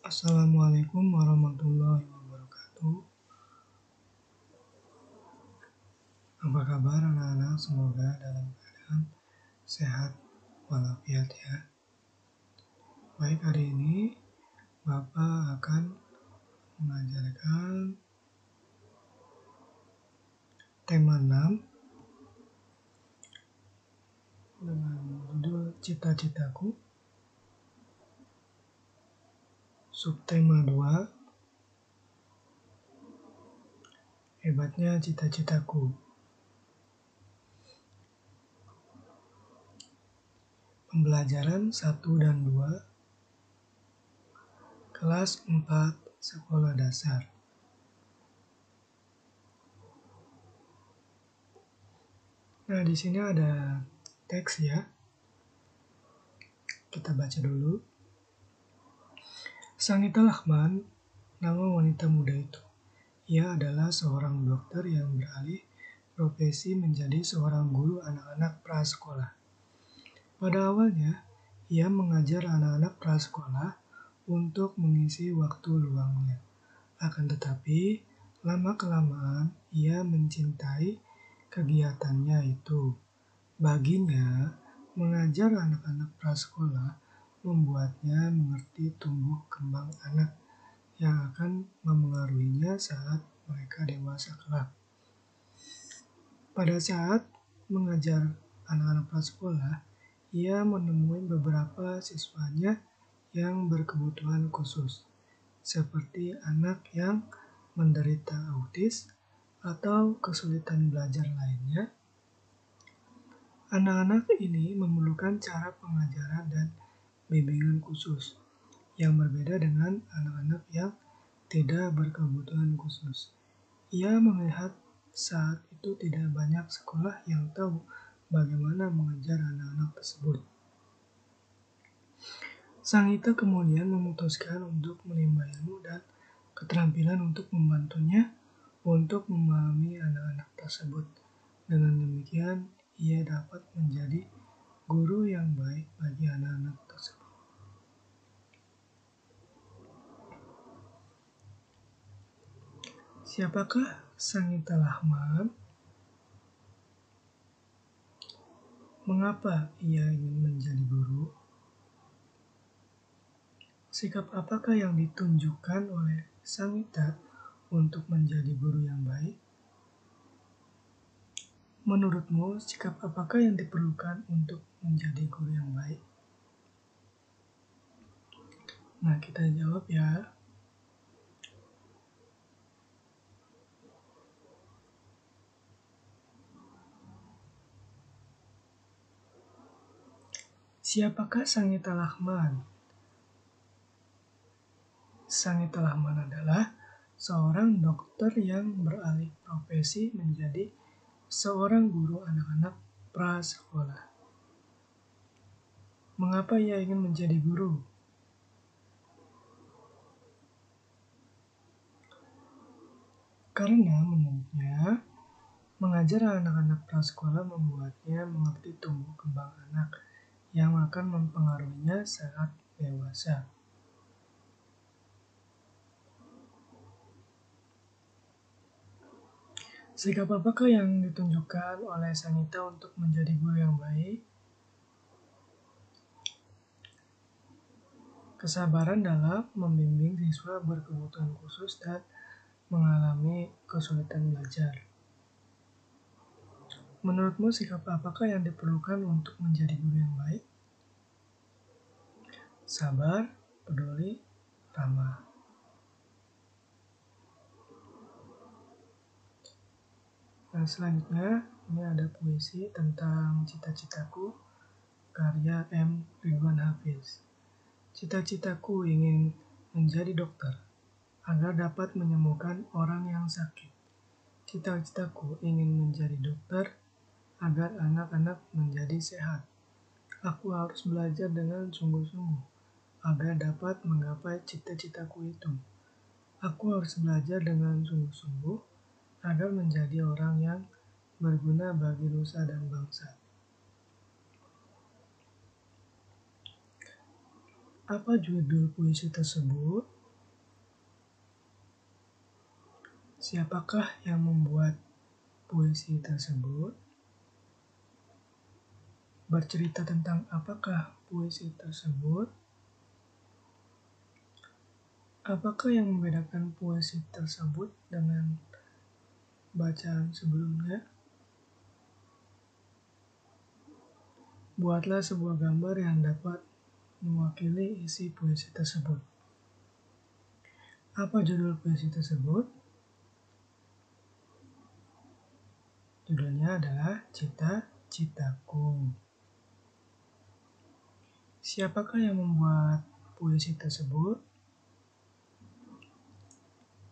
Assalamualaikum warahmatullahi wabarakatuh. Apa kabar anak-anak? Semoga dalam keadaan sehat walafiat ya. Baik, hari ini Bapak akan mengajarkan tema 6 dengan judul Cita-citaku. Subtema 2, Hebatnya cita-citaku. Pembelajaran 1 dan 2, kelas 4 sekolah dasar. Nah, di sini ada teks ya. Kita baca dulu. Sanita Lahman, nama wanita muda itu. Ia adalah seorang dokter yang beralih profesi menjadi seorang guru anak-anak prasekolah. Pada awalnya, ia mengajar anak-anak prasekolah untuk mengisi waktu luangnya. Akan tetapi, lama-kelamaan ia mencintai kegiatannya itu. Baginya, mengajar anak-anak prasekolah membuatnya mengerti tumbuh kembang anak yang akan memengaruhinya saat mereka dewasa kelak. Pada saat mengajar anak-anak prasekolah, ia menemui beberapa siswanya yang berkebutuhan khusus, seperti anak yang menderita autis atau kesulitan belajar lainnya. Anak-anak ini memerlukan cara pengajaran dan bimbingan khusus yang berbeda dengan anak-anak yang tidak berkebutuhan khusus. Ia melihat saat itu tidak banyak sekolah yang tahu bagaimana mengajar anak-anak tersebut. Sanita kemudian memutuskan untuk menimba ilmu dan keterampilan untuk membantunya untuk memahami anak-anak tersebut. Dengan demikian, ia dapat menjadi guru yang baik bagi anak-anak tersebut. Siapakah Sanita Lahman? Mengapa ia ingin menjadi guru? Sikap apakah yang ditunjukkan oleh Sanita untuk menjadi guru yang baik? Menurutmu, sikap apakah yang diperlukan untuk menjadi guru yang baik? Nah, kita jawab ya. Siapakah Sanita Lahman? Sanita Lahman adalah seorang dokter yang beralih profesi menjadi seorang guru anak-anak prasekolah. Mengapa ia ingin menjadi guru? Karena menurutnya, mengajar anak-anak prasekolah membuatnya mengerti tumbuh kembang anak yang akan mempengaruhinya saat dewasa. Sikap apakah yang ditunjukkan oleh Sanita untuk menjadi guru yang baik? Kesabaran dalam membimbing siswa berkebutuhan khusus dan mengalami kesulitan belajar. Menurutmu sikap apakah yang diperlukan untuk menjadi guru yang baik? Sabar, peduli, ramah. Nah, selanjutnya ini ada puisi tentang cita-citaku karya M. Ridwan Hafiz. Cita-citaku ingin menjadi dokter agar dapat menyembuhkan orang yang sakit. Cita-citaku ingin menjadi dokter agar anak-anak menjadi sehat. Aku harus belajar dengan sungguh-sungguh agar dapat menggapai cita-citaku itu. Aku harus belajar dengan sungguh-sungguh agar menjadi orang yang berguna bagi nusa dan bangsa. Apa judul puisi tersebut? Siapakah yang membuat puisi tersebut? Bercerita tentang apakah puisi tersebut? Apakah yang membedakan puisi tersebut dengan bacaan sebelumnya? Buatlah sebuah gambar yang dapat mewakili isi puisi tersebut. Apa judul puisi tersebut? Judulnya adalah Cita-Citaku. Siapakah yang membuat puisi tersebut?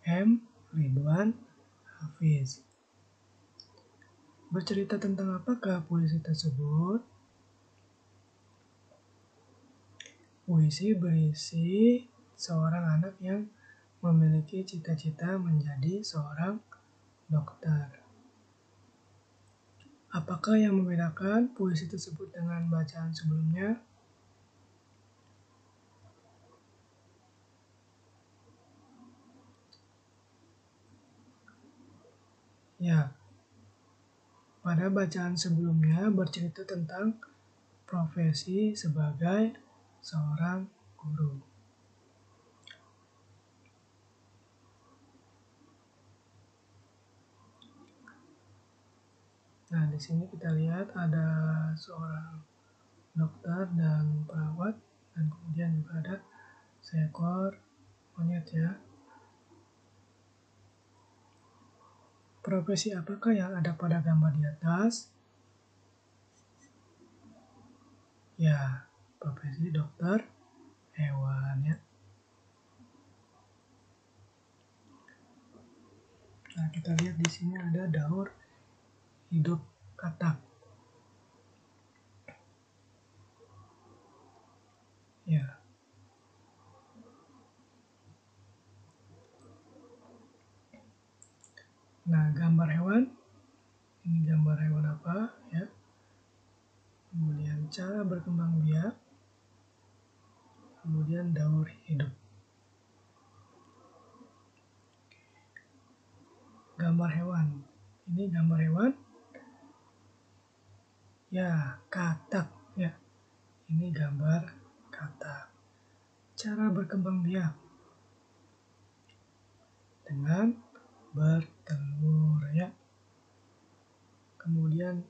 M. Ridwan Hafiz. Bercerita tentang apakah puisi tersebut? Puisi berisi seorang anak yang memiliki cita-cita menjadi seorang dokter. Apakah yang membedakan puisi tersebut dengan bacaan sebelumnya? Ya, pada bacaan sebelumnya bercerita tentang profesi sebagai seorang guru. Nah, di sini kita lihat ada seorang dokter dan perawat, dan kemudian juga ada seekor monyet ya. Profesi apakah yang ada pada gambar di atas? Ya, profesi dokter hewan ya. Nah, kita lihat di sini ada daur hidup katak. Ya. Nah, gambar hewan. Ini gambar hewan apa ya? Kemudian cara berkembang biak. Kemudian daur hidup. Gambar hewan. Ini gambar hewan. Ya, katak ya. Ini gambar katak. Cara berkembang biak dengan bertelur ya. Kemudian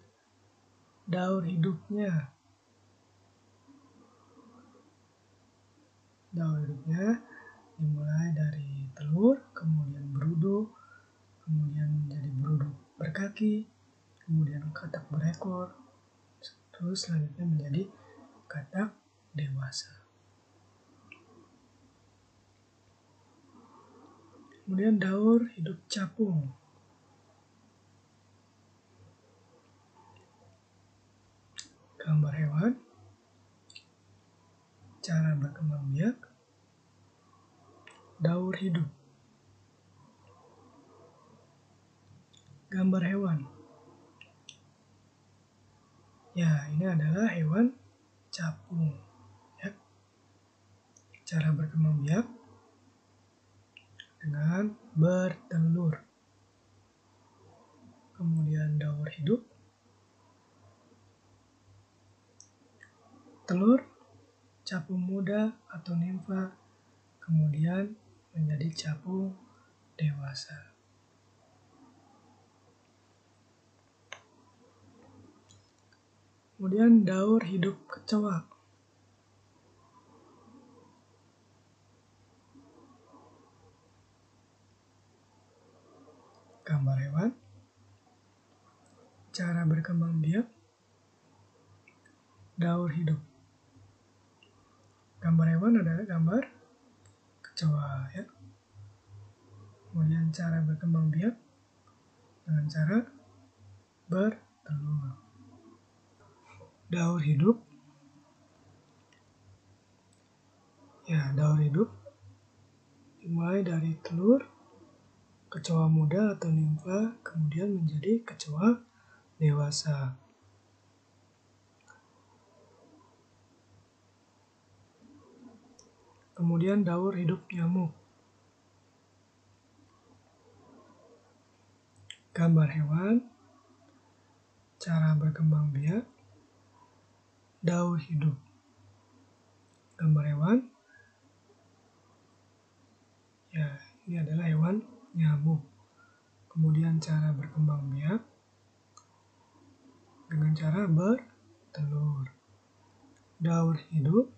daur hidupnya. Daur hidupnya dimulai dari telur, kemudian berudu, kemudian menjadi berudu berkaki, kemudian katak berekor, terus selanjutnya menjadi katak dewasa. Kemudian daur hidup capung. Gambar hewan, cara berkembang biak, daur hidup. Gambar hewan. Ya, ini adalah hewan capung. Ya. Cara berkembang biak dengan bertelur. Kemudian daur hidup. Telur, capung muda atau nimfa, kemudian menjadi capung dewasa. Kemudian daur hidup kecoa. Gambar hewan, cara berkembang biak, daur hidup. Gambar hewan adalah gambar kecoa ya. Kemudian cara berkembang biak dengan cara bertelur. Daur hidup. Ya, daur hidup dimulai dari telur, kecoa muda atau nimfa, kemudian menjadi kecoa dewasa. Kemudian daur hidup nyamuk. Gambar hewan, cara berkembang biak, daur hidup. Gambar hewan, ya ini adalah hewan nyamuk. Kemudian cara berkembang biak dengan cara bertelur. Daur hidup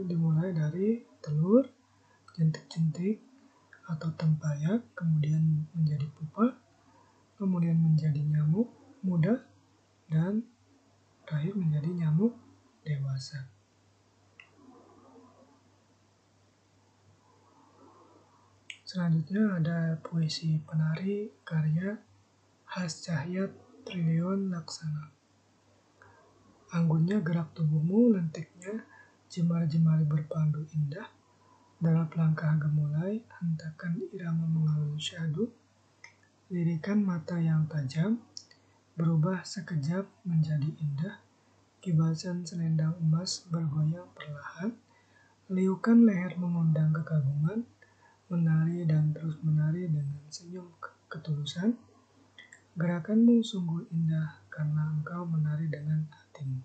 dimulai dari telur, jentik-jentik atau tempayak, kemudian menjadi pupa, kemudian menjadi nyamuk muda, dan terakhir menjadi nyamuk dewasa. Selanjutnya ada puisi penari karya Hascahyat Triliun Laksana. Anggunnya gerak tubuhmu, lentiknya jemari-jemari berpandu indah, dalam langkah gemulai, hentakan irama mengalun syahdu, lirikan mata yang tajam, berubah sekejap menjadi indah, kibasan selendang emas bergoyang perlahan, liukan leher mengundang kekaguman, menari dan terus menari dengan senyum ketulusan, gerakanmu sungguh indah karena engkau menari dengan hatimu.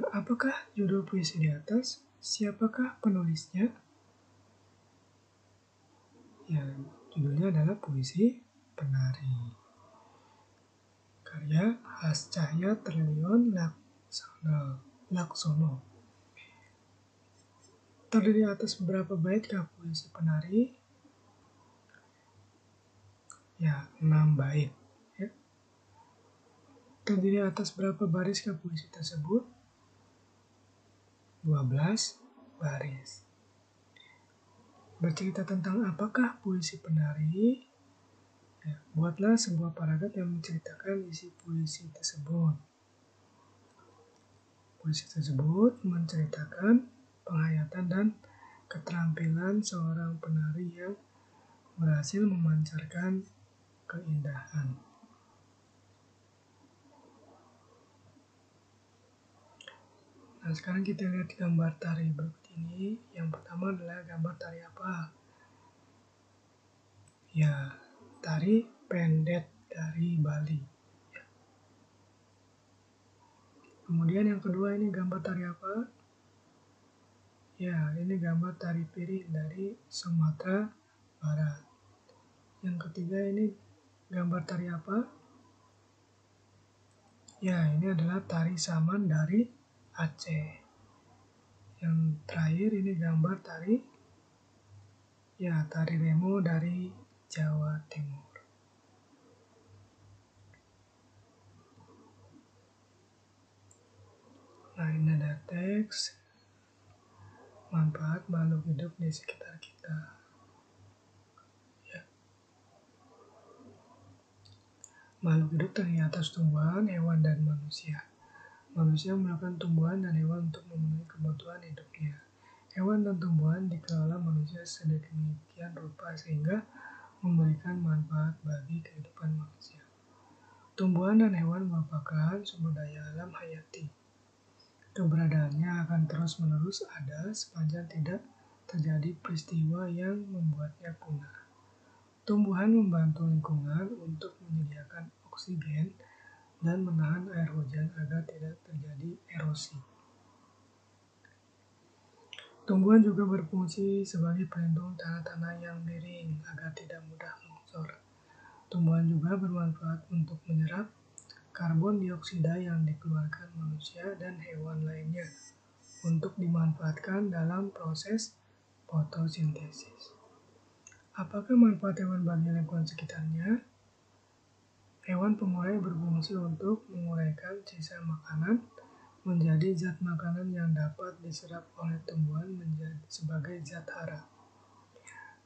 Apakah judul puisi di atas? Siapakah penulisnya? Ya, judulnya adalah puisi penari. Karya Hascahyat Triliun Laksono. Terdiri atas beberapa baitkah puisi penari? Ya, 6 bait. Ya. Terdiri atas berapa bariskah puisi tersebut? 12 baris. Bercerita tentang apakah puisi penari? Ya, buatlah sebuah paragraf yang menceritakan isi puisi tersebut. Puisi tersebut menceritakan penghayatan dan keterampilan seorang penari yang berhasil memancarkan keindahan. Nah, sekarang kita lihat gambar tari berikut ini. Yang pertama adalah gambar tari apa? Ya, tari pendet dari Bali. Ya. Kemudian yang kedua ini gambar tari apa? Ya, ini gambar tari piring dari Sumatera Barat. Yang ketiga ini gambar tari apa? Ya, ini adalah tari saman dari Aceh. Yang terakhir ini gambar tari remo dari Jawa Timur. Nah, ini ada teks manfaat makhluk hidup di sekitar kita. Ya. Makhluk hidup terdiri atas tumbuhan, hewan, dan manusia. Manusia melakukan tumbuhan dan hewan untuk memenuhi kebutuhan hidupnya. Hewan dan tumbuhan dikelola manusia sedemikian rupa sehingga memberikan manfaat bagi kehidupan manusia. Tumbuhan dan hewan merupakan sumber daya alam hayati. Keberadaannya akan terus-menerus ada sepanjang tidak terjadi peristiwa yang membuatnya punah. Tumbuhan membantu lingkungan untuk menyediakan oksigen dan menahan air hujan agar tidak terjadi erosi. Tumbuhan juga berfungsi sebagai pelindung tanah-tanah yang miring agar tidak mudah longsor. Tumbuhan juga bermanfaat untuk menyerap karbon dioksida yang dikeluarkan manusia dan hewan lainnya untuk dimanfaatkan dalam proses fotosintesis. Apakah manfaat hewan bagi lingkungan sekitarnya? Hewan pengurai berfungsi untuk menguraikan sisa makanan menjadi zat makanan yang dapat diserap oleh tumbuhan menjadi sebagai zat hara.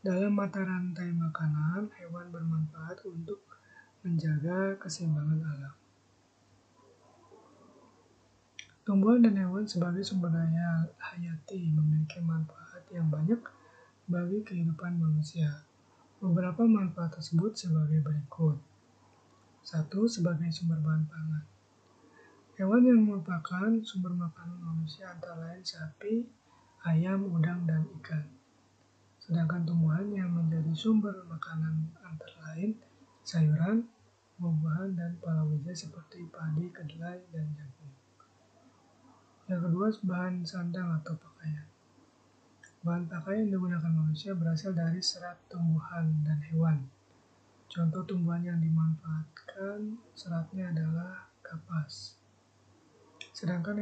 Dalam mata rantai makanan, hewan bermanfaat untuk menjaga keseimbangan alam. Tumbuhan dan hewan sebagai sumber daya hayati memiliki manfaat yang banyak bagi kehidupan manusia. Beberapa manfaat tersebut sebagai berikut. 1. Sebagai sumber bahan pangan. Hewan yang merupakan sumber makanan manusia antara lain sapi, ayam, udang, dan ikan. Sedangkan tumbuhan yang menjadi sumber makanan antara lain sayuran, buah-buahan, dan palawija seperti padi, kedelai, dan jagung. Yang kedua, bahan sandang atau pakaian. Bahan pakaian yang digunakan manusia berasal dari serat tumbuhan dan hewan. Contoh tumbuhan yang dimanfaatkan seratnya adalah kapas. Sedangkan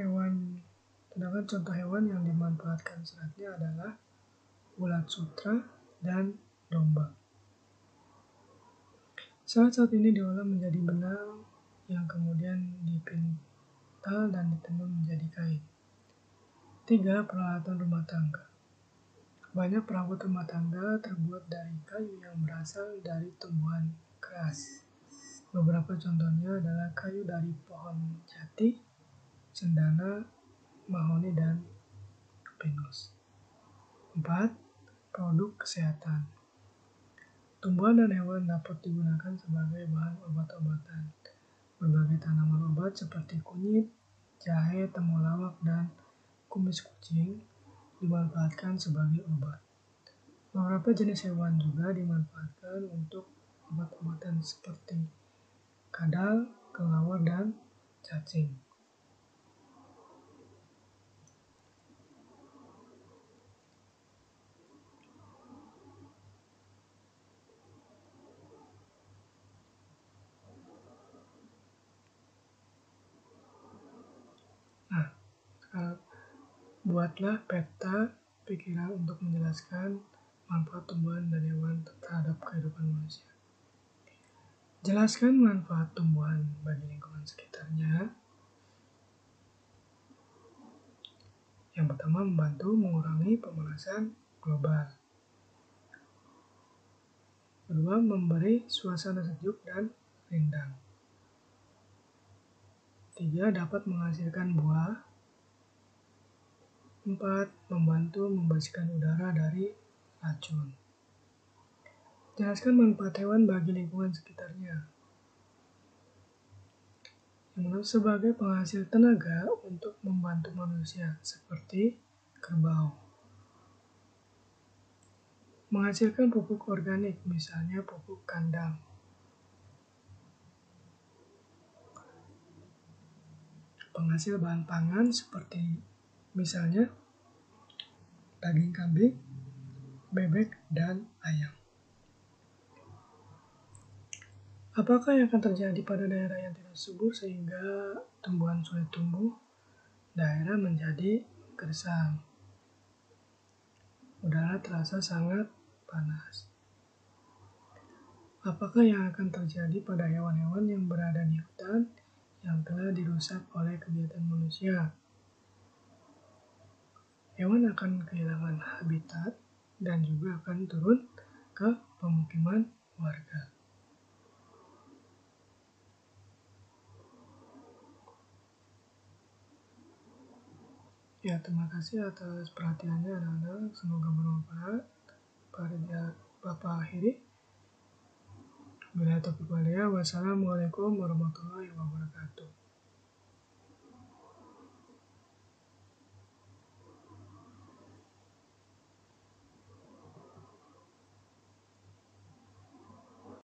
contoh hewan yang dimanfaatkan seratnya adalah ulat sutra dan domba. Serat-serat ini diolah menjadi benang yang kemudian dipintal dan ditenun menjadi kain. 3. Peralatan rumah tangga. Banyak perabot rumah tangga terbuat dari kayu yang berasal dari tumbuhan keras. Beberapa contohnya adalah kayu dari pohon jati, cendana, mahoni, dan pinus. 4. Produk kesehatan. Tumbuhan dan hewan dapat digunakan sebagai bahan obat-obatan. Berbagai tanaman obat seperti kunyit, jahe, temulawak, dan kumis kucing dimanfaatkan sebagai obat. Beberapa jenis hewan juga dimanfaatkan untuk obat-obatan seperti kadal, kelelawar, dan cacing. Nah, sekarang buatlah peta pikiran untuk menjelaskan manfaat tumbuhan dan hewan terhadap kehidupan manusia. Jelaskan manfaat tumbuhan bagi lingkungan sekitarnya. Yang pertama, membantu mengurangi pemanasan global. Kedua, memberi suasana sejuk dan rindang. 3. Dapat menghasilkan buah. 4. Membantu membersihkan udara dari racun. Jelaskan manfaat hewan bagi lingkungan sekitarnya. Sebagai penghasil tenaga untuk membantu manusia, seperti kerbau. Menghasilkan pupuk organik, misalnya pupuk kandang. Penghasil bahan pangan seperti misalnya daging kambing, bebek, dan ayam. Apakah yang akan terjadi pada daerah yang tidak subur sehingga tumbuhan sulit tumbuh? Daerah menjadi gersang. Udara terasa sangat panas. Apakah yang akan terjadi pada hewan-hewan yang berada di hutan yang telah dirusak oleh kegiatan manusia? Hewan akan kehilangan habitat dan juga akan turun ke pemukiman warga. Ya, terima kasih atas perhatiannya anak-anak. Semoga bermanfaat. Bapak akhiri. Wassalamualaikum warahmatullahi wabarakatuh.